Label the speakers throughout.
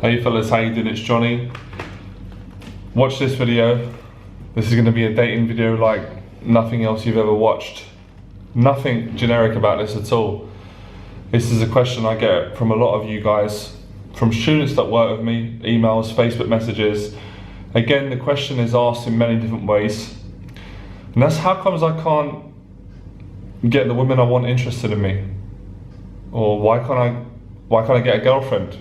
Speaker 1: Hey fellas, how you doing? It's Johnny. Watch this video. This is going to be a dating video like nothing else you've ever watched. Nothing generic about this at all. This is a question I get from a lot of you guys, from students that work with me, emails, Facebook messages. Again, the question is asked in many different ways. And that's how comes I can't get the women I want interested in me? Or why can't I get a girlfriend?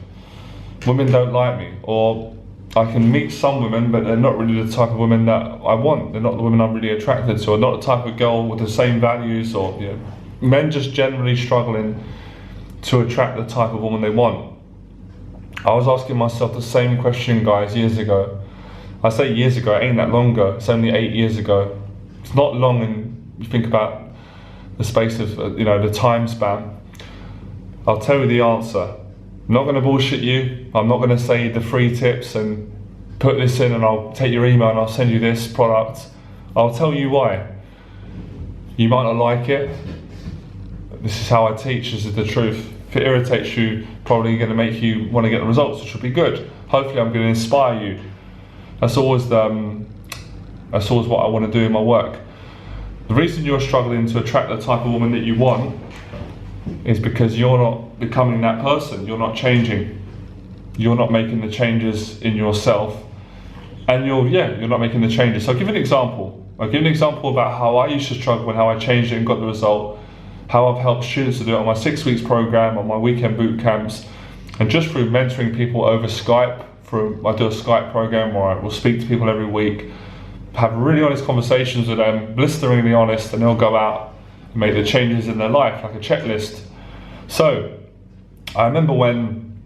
Speaker 1: Women don't like me. Or I can meet some women, but they're not really the type of women that I want. They're not the women I'm really attracted to, or not the type of girl with the same values, or men just generally struggling to attract the type of woman they want. I was asking myself the same question, guys, years ago. I say years ago, it ain't that long ago. It's only 8 years ago. It's not long, and you think about the space of the time span. I'll tell you the answer. I'm not going to bullshit you. I'm not going to say the free tips and put this in and I'll take your email and I'll send you this product. I'll tell you why. You might not like it. This is how I teach. This is the truth. If it irritates you, probably going to make you want to get the results, which will be good. Hopefully I'm going to inspire you. That's always what I want to do in my work. The reason you're struggling to attract the type of woman that you want is because you're not becoming that person. You're not changing. You're not making the changes in yourself, and you're not making the changes. So I'll give you an example. I'll give you an example about how I used to struggle and how I changed it and got the result. How I've helped students to do it on my 6 weeks program, on my weekend boot camps, and just through mentoring people over Skype. I do a Skype program where I will speak to people every week, have really honest conversations with them, blisteringly honest, and they'll go out and make the changes in their life, like a checklist. So, I remember when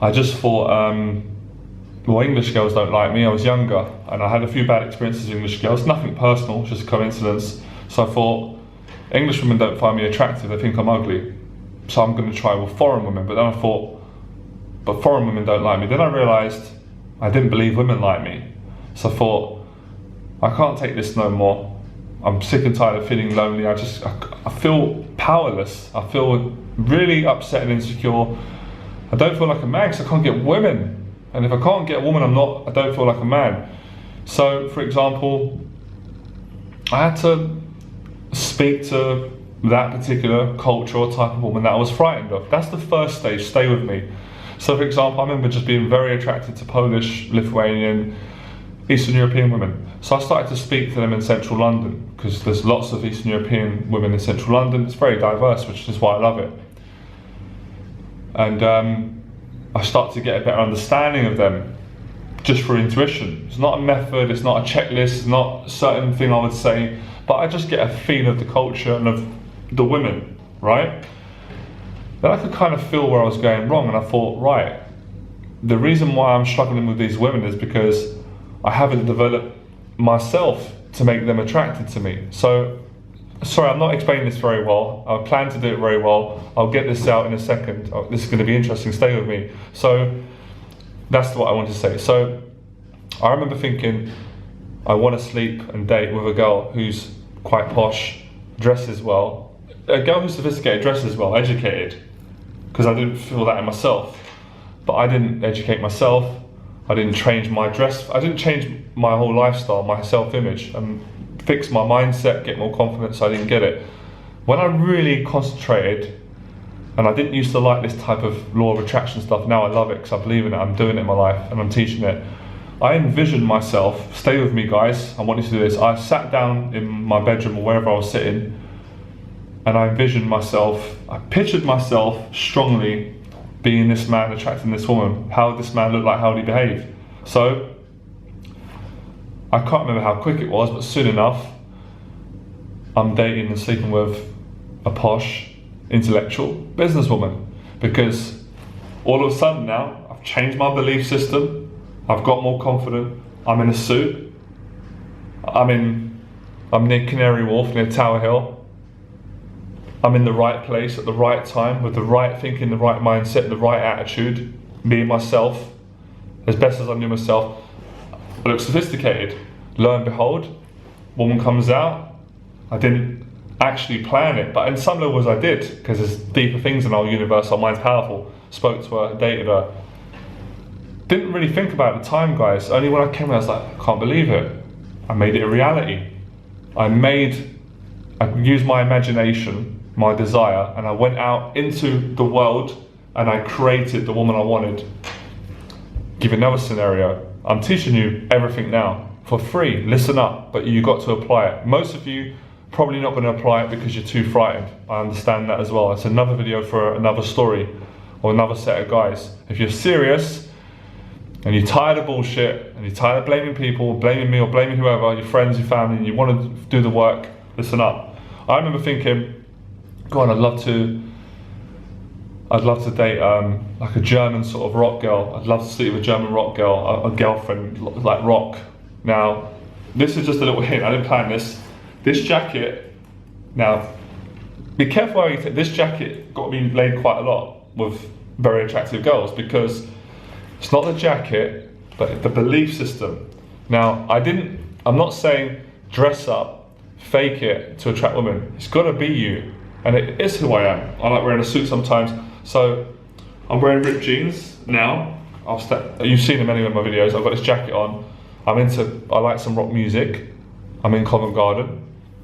Speaker 1: I just thought, English girls don't like me. I was younger, and I had a few bad experiences with English girls, nothing personal, just a coincidence. So I thought, English women don't find me attractive, they think I'm ugly. So I'm going to try with foreign women. But then I thought, but foreign women don't like me. Then I realised I didn't believe women like me. So I thought, I can't take this no more. I'm sick and tired of feeling lonely. I feel powerless. I feel really upset and insecure. I don't feel like a man because I can't get women. And if I can't get a woman, I don't feel like a man. So, for example, I had to speak to that particular culture or type of woman that I was frightened of. That's the first stage, stay with me. So for example, I remember just being very attracted to Polish, Lithuanian, Eastern European women. So I started to speak to them in central London, because there's lots of Eastern European women in central London. It's very diverse, which is why I love it. And I started to get a better understanding of them just through intuition. It's not a method, it's not a checklist, it's not a certain thing I would say, but I just get a feel of the culture and of the women, right? Then I could kind of feel where I was going wrong, and I thought, right, the reason why I'm struggling with these women is because I haven't developed myself to make them attracted to me. So, sorry, I'm not explaining this very well. I plan to do it very well. I'll get this out in a second. This is going to be interesting, stay with me. So, that's what I want to say. So, I remember thinking, I want to sleep and date with a girl who's quite posh, dresses well. A girl who's sophisticated, dresses well, educated. Because I didn't feel that in myself. But I didn't educate myself. I didn't change my dress. I didn't change my whole lifestyle, my self-image, and fix my mindset, get more confidence. I didn't get it. When I really concentrated, and I didn't used to like this type of law of attraction stuff, now I love it because I believe in it, I'm doing it in my life, and I'm teaching it. I envisioned myself, stay with me guys, I want you to do this. I sat down in my bedroom or wherever I was sitting, and I envisioned myself, I pictured myself strongly being this man attracting this woman. How would this man look like? How would he behave? So, I can't remember how quick it was, but soon enough, I'm dating and sleeping with a posh, intellectual businesswoman. Because all of a sudden now, I've changed my belief system, I've got more confident, I'm in a suit, I'm near Canary Wharf, near Tower Hill. I'm in the right place at the right time with the right thinking, the right mindset, the right attitude, being myself, as best as I knew myself. I look sophisticated. Lo and behold, woman comes out. I didn't actually plan it, but in some levels I did, because there's deeper things in our universe, our mind's powerful. spoke to her, dated her. Didn't really think about it at the time, guys. Only when I came here, I was like, I can't believe it. I made it a reality. I used my imagination, my desire, and I went out into the world and I created the woman I wanted. Give you another scenario. I'm teaching you everything now for free. Listen up, but you got to apply it. Most of you probably not going to apply it because you're too frightened. I understand that as well. It's another video for another story or another set of guys. If you're serious and you're tired of bullshit and you're tired of blaming people, blaming me or blaming whoever, your friends, your family, and you want to do the work, listen up. I remember thinking, God, I'd love to date like a German sort of rock girl. I'd love to sleep with a German rock girl, a girlfriend like rock. Now, this is just a little hint. I didn't plan this. This jacket. Now, be careful how you take. This jacket got me laid quite a lot with very attractive girls because it's not the jacket, but the belief system. Now, I'm not saying dress up, fake it to attract women. It's got to be you, and it is who I am. I like wearing a suit sometimes. So I'm wearing ripped jeans now. You've seen them anyway in my videos. I've got this jacket on. I like some rock music. I'm in Covent Garden.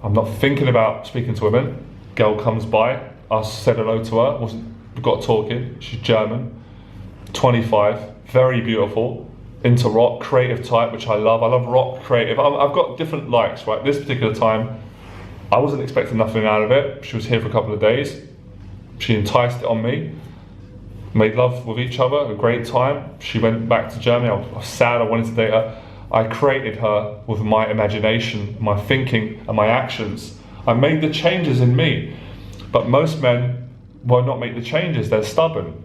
Speaker 1: I'm not thinking about speaking to women. Girl comes by. I said hello to her. We got talking. She's German. 25. Very beautiful. Into rock, creative type, which I love. I love rock, creative. I've got different likes, right? This particular time, I wasn't expecting nothing out of it. She was here for a couple of days. She enticed it on me, made love with each other, a great time. She went back to Germany. I was sad, I wanted to date her. I created her with my imagination, my thinking, and my actions. I made the changes in me. But most men will not make the changes, they're stubborn.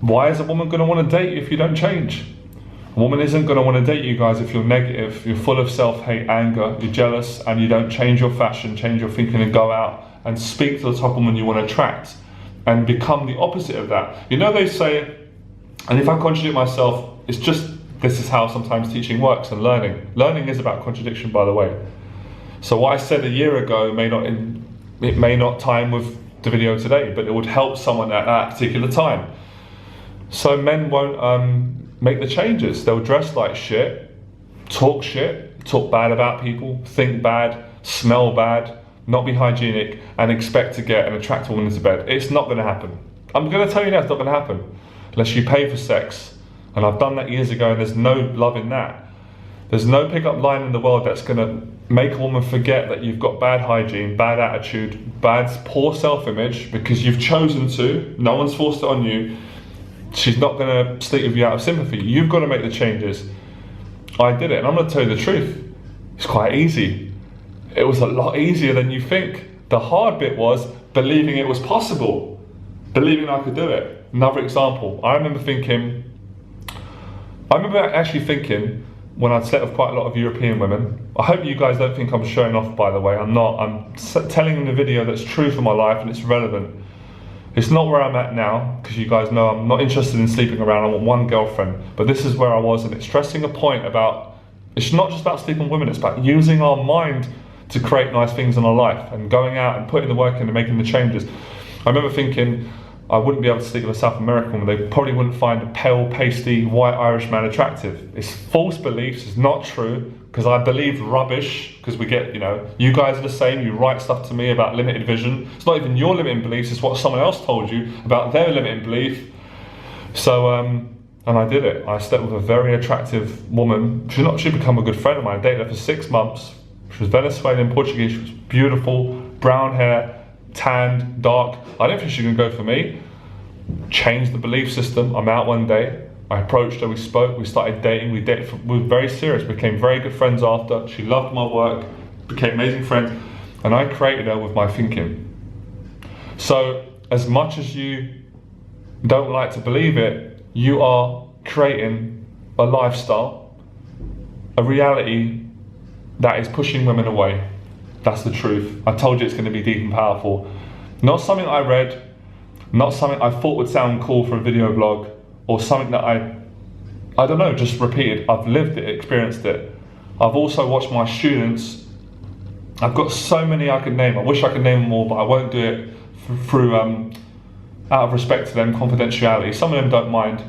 Speaker 1: Why is a woman going to want to date you if you don't change? A woman isn't going to want to date you guys if you're negative, you're full of self-hate, anger, you're jealous, and you don't change your fashion, change your thinking, and go out and speak to the type of woman you want to attract and become the opposite of that. You know, they say, and if I contradict myself, it's just, this is how sometimes teaching works and learning. Learning is about contradiction, by the way. So what I said a year ago it may not time with the video today, but it would help someone at that particular time. So men won't make the changes. They'll dress like shit, talk bad about people, think bad, smell bad, not be hygienic, and expect to get an attractive woman into bed. It's not going to happen. I'm going to tell you now, it's not going to happen unless you pay for sex. And I've done that years ago, and there's no love in that. There's no pickup line in the world that's going to make a woman forget that you've got bad hygiene, bad attitude, poor self-image because you've chosen to. No one's forced it on you. She's not going to sleep with you out of sympathy. You've got to make the changes. I did it, and I'm going to tell you the truth. It's quite easy. It was a lot easier than you think. The hard bit was believing it was possible, believing I could do it. Another example, I remember actually thinking when I'd slept with quite a lot of European women. I hope you guys don't think I'm showing off, by the way. I'm not. I'm telling you the video that's true for my life and it's relevant. It's not where I'm at now, because you guys know I'm not interested in sleeping around. I want one girlfriend. But this is where I was, and it's stressing a point about, it's not just about sleeping with women, it's about using our mind to create nice things in our life and going out and putting the work in and making the changes. I remember thinking I wouldn't be able to sleep with a South American woman. They probably wouldn't find a pale, pasty, white Irish man attractive. It's false beliefs, it's not true, because I believed rubbish, because we get, you guys are the same, you write stuff to me about limited vision. It's not even your limiting beliefs, it's what someone else told you about their limiting belief. So, and I did it. I slept with a very attractive woman. She became a good friend of mine. I dated her for 6 months. She was Venezuelan, Portuguese, she was beautiful, brown hair, tanned, dark. I don't think she can go for me. Changed the belief system. I'm out one day. I approached her, we spoke, we started dating, we were very serious, became very good friends after. She loved my work, became amazing friends, and I created her with my thinking. So, as much as you don't like to believe it, you are creating a lifestyle, a reality that is pushing women away. That's the truth. I told you it's going to be deep and powerful. Not something I read, not something I thought would sound cool for a video blog, or something that I don't know, just repeated. I've lived it, experienced it. I've also watched my students. I've got so many I could name. I wish I could name them all, but I won't do it through out of respect to them, confidentiality. Some of them don't mind.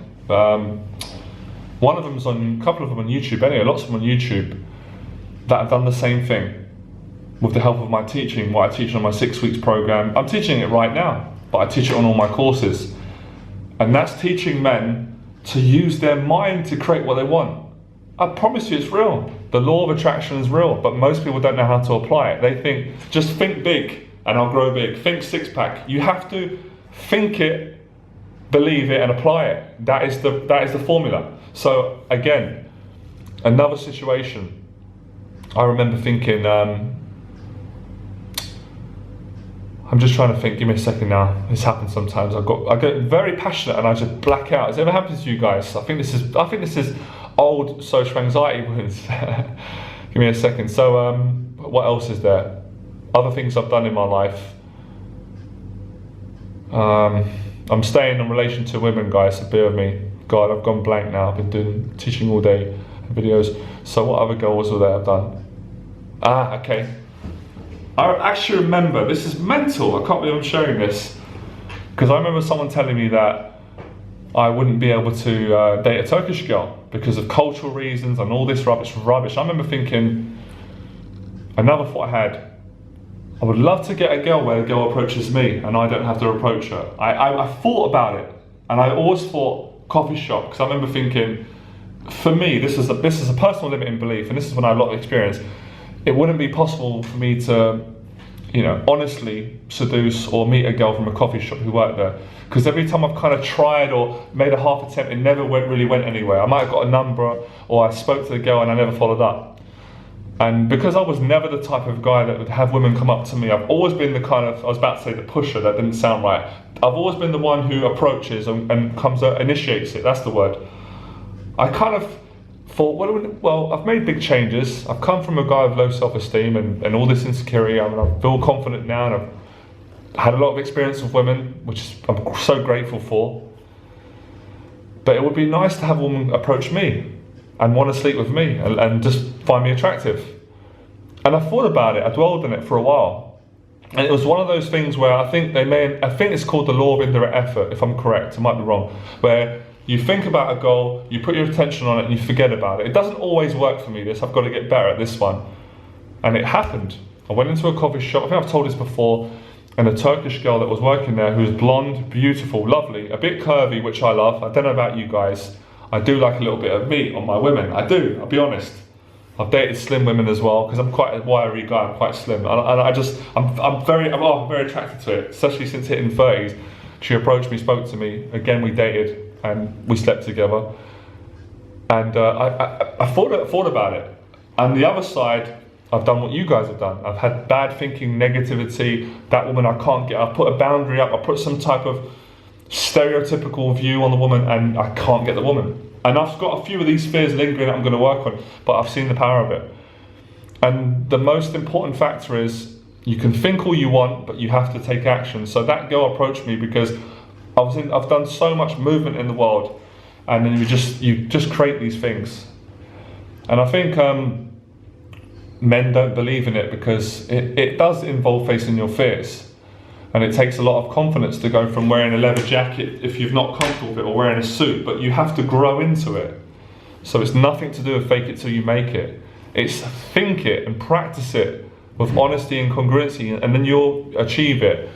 Speaker 1: One of them's on, a couple of them on YouTube anyway, lots of them on YouTube that have done the same thing with the help of my teaching, what I teach on my 6 weeks program. I'm teaching it right now, but I teach it on all my courses. And that's teaching men to use their mind to create what they want. I promise you it's real. The law of attraction is real, but most people don't know how to apply it. They think, just think big and I'll grow big. Think six pack. You have to think it, believe it and apply it. That is the formula. So again, another situation. I remember thinking, I'm just trying to think, give me a second now. This happens sometimes. I get very passionate and I just black out. Has it ever happened to you guys? I think this is old social anxiety wounds. Give me a second. So what else is there? Other things I've done in my life. I'm staying in relation to women, guys, so bear with me. God, I've gone blank now. I've been teaching all day videos. So what other goals were there I've done? Okay. I actually remember, this is mental, I can't believe I'm sharing this, because I remember someone telling me that I wouldn't be able to date a Turkish girl because of cultural reasons and all this rubbish. I remember thinking, another thought I had, I would love to get a girl where a girl approaches me and I don't have to approach her. I thought about it, and I always thought coffee shop, because I remember thinking, for me, this is a personal limiting belief, and this is when I had a lot of experience. It wouldn't be possible for me to, honestly seduce or meet a girl from a coffee shop who worked there. Because every time I've kind of tried or made a half attempt, it never really went anywhere. I might have got a number, or I spoke to the girl and I never followed up. And because I was never the type of guy that would have women come up to me, I've always been the kind of, I was about to say the pusher, that didn't sound right. I've always been the one who approaches and initiates it, that's the word. I kind of thought, well, I've made big changes. I've come from a guy with low self-esteem and all this insecurity. I feel confident now, and I've had a lot of experience with women, which I'm so grateful for. But it would be nice to have a woman approach me and want to sleep with me and just find me attractive. And I thought about it, I dwelled on it for a while. And it was one of those things where I think it's called the law of indirect effort, if I'm correct, I might be wrong, where you think about a goal, you put your attention on it and you forget about it. It doesn't always work for me, this. I've got to get better at this one. And it happened. I went into a coffee shop, I think I've told this before, and a Turkish girl that was working there who was blonde, beautiful, lovely, a bit curvy, which I love. I don't know about you guys. I do like a little bit of meat on my women. I do, I'll be honest. I've dated slim women as well, because I'm quite a wiry guy, I'm quite slim. And I'm very attracted to it, especially since hitting 30s. She approached me, spoke to me, again we dated, and we slept together. And I thought about it. And the other side, I've done what you guys have done. I've had bad thinking, negativity, that woman I can't get. I've put a boundary up, I put some type of stereotypical view on the woman, and I can't get the woman. And I've got a few of these fears lingering that I'm going to work on, but I've seen the power of it. And the most important factor is, you can think all you want, but you have to take action. So that girl approached me because I've done so much movement in the world, and then you just create these things. And I think men don't believe in it because it does involve facing your fears. And it takes a lot of confidence to go from wearing a leather jacket if you're not comfortable with it, or wearing a suit, but you have to grow into it. So it's nothing to do with fake it till you make it. It's think it and practice it with honesty and congruency, and then you'll achieve it.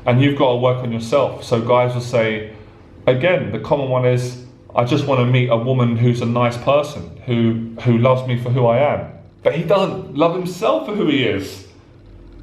Speaker 1: And you've got to work on yourself. So guys will say, again, the common one is, I just want to meet a woman who's a nice person, who loves me for who I am. But he doesn't love himself for who he is.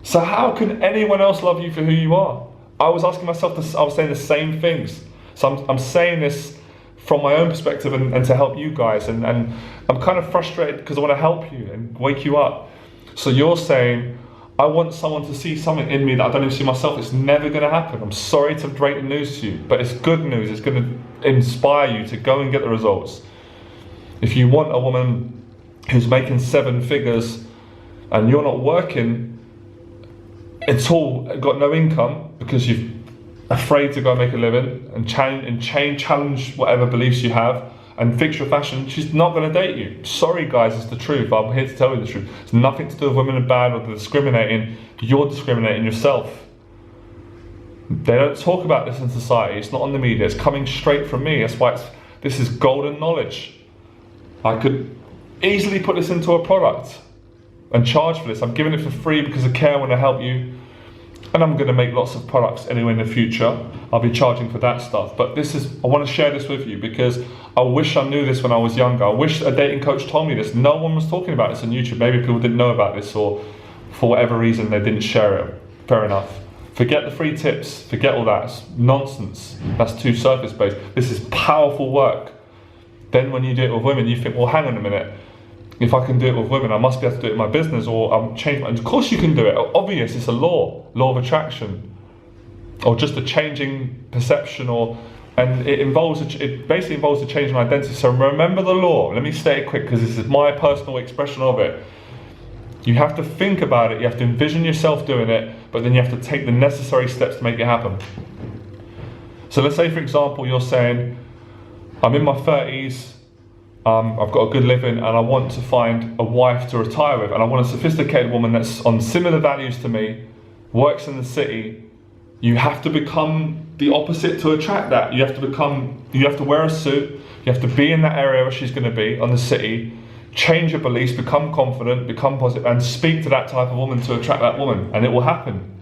Speaker 1: So how can anyone else love you for who you are? I was asking myself this, I was saying the same things. So I'm saying this from my own perspective and to help you guys. And I'm kind of frustrated because I want to help you and wake you up. So you're saying, I want someone to see something in me that I don't even see myself. It's never going to happen. I'm sorry to break the news to you, but it's good news. It's going to inspire you to go and get the results. If you want a woman who's making 7 figures and you're not working at all, got no income because you're afraid to go and make a living and challenge whatever beliefs you have and fix your fashion, she's not going to date you. Sorry guys, it's the truth. I'm here to tell you the truth. It's nothing to do with women are bad or discriminating. You're discriminating yourself. They don't talk about this in society. It's not on the media. It's coming straight from me. That's why this is golden knowledge. I could easily put this into a product and charge for this. I'm giving it for free because I care, I want to help you. And I'm going to make lots of products anyway in the future. I'll be charging for that stuff. But I want to share this with you because I wish I knew this when I was younger. I wish a dating coach told me this. No one was talking about this on YouTube. Maybe people didn't know about this, or for whatever reason they didn't share it. Fair enough. Forget the free tips. Forget all that. It's nonsense. That's too surface based. This is powerful work. Then when you do it with women, you think, well, hang on a minute. If I can do it with women, I must be able to do it in my business, or I'm changing. Of course you can do it. Obvious, it's a law of attraction, or just a changing perception, and it basically involves a change in identity. So remember the law. Let me state it quick because this is my personal expression of it. You have to think about it. You have to envision yourself doing it, but then you have to take the necessary steps to make it happen. So let's say, for example, you're saying, I'm in my 30s. I've got a good living and I want to find a wife to retire with, and I want a sophisticated woman that's on similar values to me, works in the city. You have to become the opposite to attract that. You have to wear a suit, you have to be in that area where she's going to be, on the city, change your beliefs, become confident, become positive, and speak to that type of woman to attract that woman, and it will happen.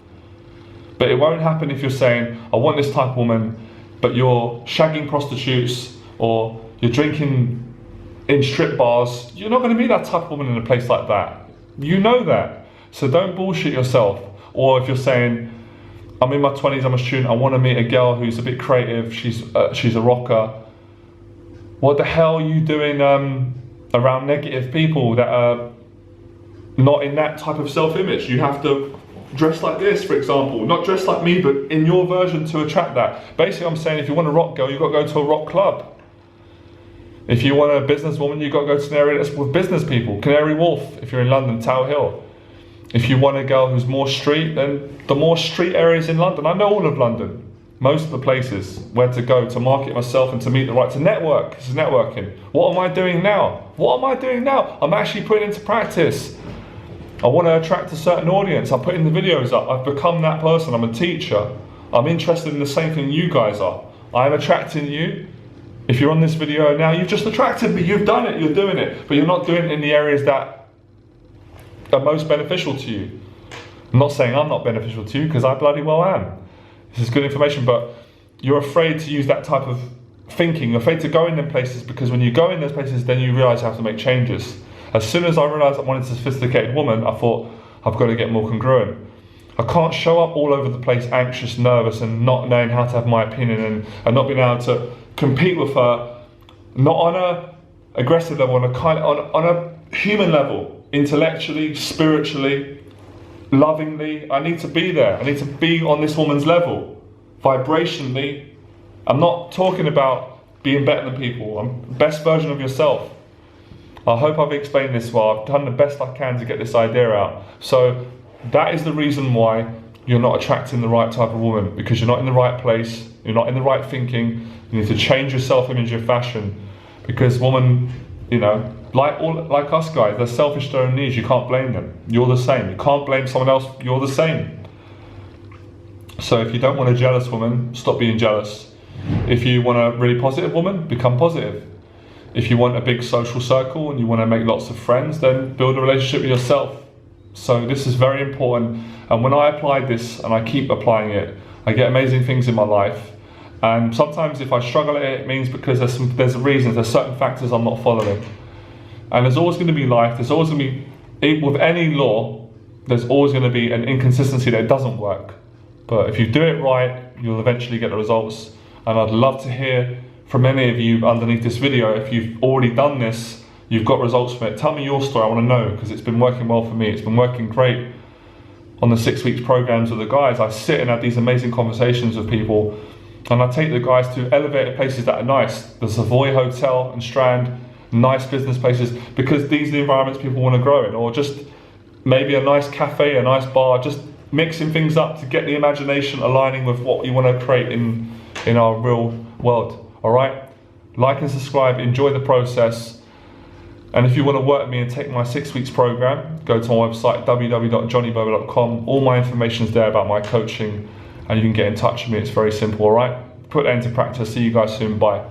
Speaker 1: But it won't happen if you're saying, I want this type of woman, but you're shagging prostitutes or you're drinking in strip bars. You're not going to meet that type of woman in a place like that. You know that. So don't bullshit yourself. Or if you're saying, I'm in my 20s, I'm a student, I want to meet a girl who's a bit creative, she's a rocker. What the hell are you doing around negative people that are not in that type of self-image? You have to dress like this, for example. Not dress like me, but in your version to attract that. Basically, I'm saying if you want a rock girl, you've got to go to a rock club. If you want a businesswoman, you've got to go to an area that's with business people. Canary Wharf, if you're in London, Tower Hill. If you want a girl who's more street, then the more street areas in London. I know all of London, most of the places where to go to market myself and to meet the right, to network. This is networking. What am I doing now? What am I doing now? I'm actually putting into practice. I want to attract a certain audience. I'm putting the videos up. I've become that person. I'm a teacher. I'm interested in the same thing you guys are. I'm attracting you. If you're on this video now, you've just attracted me, you've done it, you're doing it, but you're not doing it in the areas that are most beneficial to you. I'm not saying I'm not beneficial to you, because I bloody well am. This is good information, but you're afraid to use that type of thinking, you're afraid to go in them places, because when you go in those places, then you realise you have to make changes. As soon as I realised I wanted a sophisticated woman, I thought, I've got to get more congruent. I can't show up all over the place anxious, nervous, and not knowing how to have my opinion, and not being able to compete with her, not on a aggressive level, on a human level, intellectually, spiritually, lovingly. I need to be there. I need to be on this woman's level, vibrationally. I'm not talking about being better than people. I'm the best version of yourself. I hope I've explained this well. I've done the best I can to get this idea out. So that is the reason why you're not attracting the right type of woman, because you're not in the right place, you're not in the right thinking. You need to change your self-image, your fashion, because women, like us guys, they're selfish to their own needs. You can't blame them. You're the same. You can't blame someone else. You're the same. So if you don't want a jealous woman, stop being jealous. If you want a really positive woman, become positive. If you want a big social circle and you want to make lots of friends, then build a relationship with yourself. So this is very important. And when I applied this, and I keep applying it, I get amazing things in my life. And sometimes if I struggle at it, it means because there's a reason, there's certain factors I'm not following. And there's always going to be life, there's always going to be, with any law, there's always going to be an inconsistency that doesn't work. But if you do it right, you'll eventually get the results. And I'd love to hear from any of you underneath this video, if you've already done this, you've got results from it. Tell me your story, I want to know, because it's been working well for me. It's been working great on the 6 weeks programs with the guys. I sit and have these amazing conversations with people, and I take the guys to elevated places that are nice. The Savoy Hotel and Strand, nice business places, because these are the environments people want to grow in. Or just maybe a nice cafe, a nice bar, just mixing things up to get the imagination aligning with what you want to create in our real world. All right? Like and subscribe, enjoy the process. And if you want to work with me and take my 6 weeks program, go to my website, www.johnnyberba.com. All my information is there about my coaching and you can get in touch with me. It's very simple, all right? Put that into practice. See you guys soon. Bye.